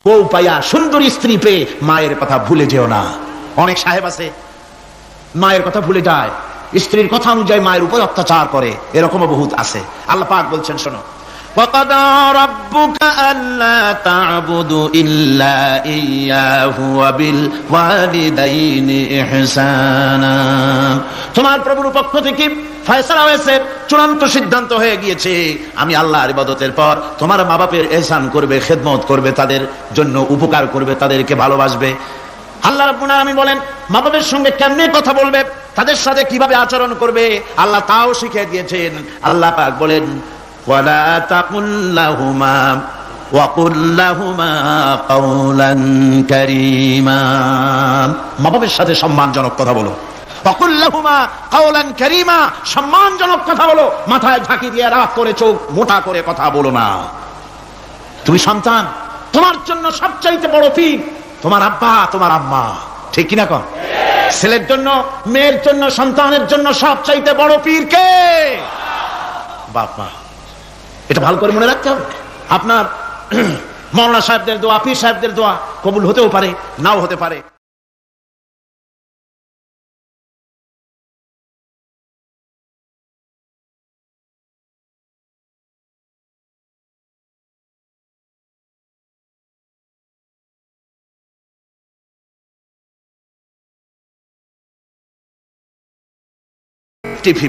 বউ পাইয়া সুন্দরী স্ত্রী পেয়ে মায়ের কথা ভুলে যেও না। অনেক সাহেব আছে মায়ের কথা ভুলে যায়, স্ত্রীর কথা অনুযায়ী মায়ের উপর অত্যাচার করে, এরকমও বহুত আছে। আল্লাহ পাক বলছেন শোনো, وَقَضَى رَبُّكَ أَلَّا تَعْبُدُوا إِلَّا إِيَّاهُ وَبِالْوَالِدَيْنِ إِحْسَانًا। তোমার প্রভুর পক্ষ থেকে ফয়সালা হয়েছে, চূড়ান্ত সিদ্ধান্ত হয়ে গিয়েছে, আমি আল্লাহর ইবাদতের পর তোমার মা বাপের ইহসান করবে, খেদমত করবে, তাদের জন্য উপকার করবে, তাদেরকে ভালোবাসবে। আল্লাহ রাব্বুল আলামিন বলেন মা বাবার সঙ্গে কেমনে কথা বলবে, তাদের সাথে কিভাবে আচরণ করবে, আল্লাহ তাও শিখিয়ে দিয়েছেন। আল্লাহ পাক বলেন ওয়ালা তাকুল লাহুমা ওয়া কুল লাহুমা কাওলান কারীমা। মা বাবার সাথে সম্মানজনক কথা বলো। ওয়া কুল লাহুমা কাওলান কারীমা, সম্মানজনক কথা বলো, মাথায় ঝাঁকি দিয়ে রাগ করে চোখ মোটা করে কথা বলো না। তুমি সন্তান, তোমার জন্য সবচাইতে বড় পীর তোমার আব্বা তোমার আম্মা, ঠিক কিনা কন? ছেলের জন্য, মেয়ের জন্য, সন্তানের জন্য সবচাইতে বড় পীর কে? বাপ মা। এটা ভালো করে মনে রাখতে হবে। আপনার মাওলানা সাহেবদের দোয়া, পীর সাহেবদের দোয়া কবুল হতেও পারে, নাও হতে পারে। টিভি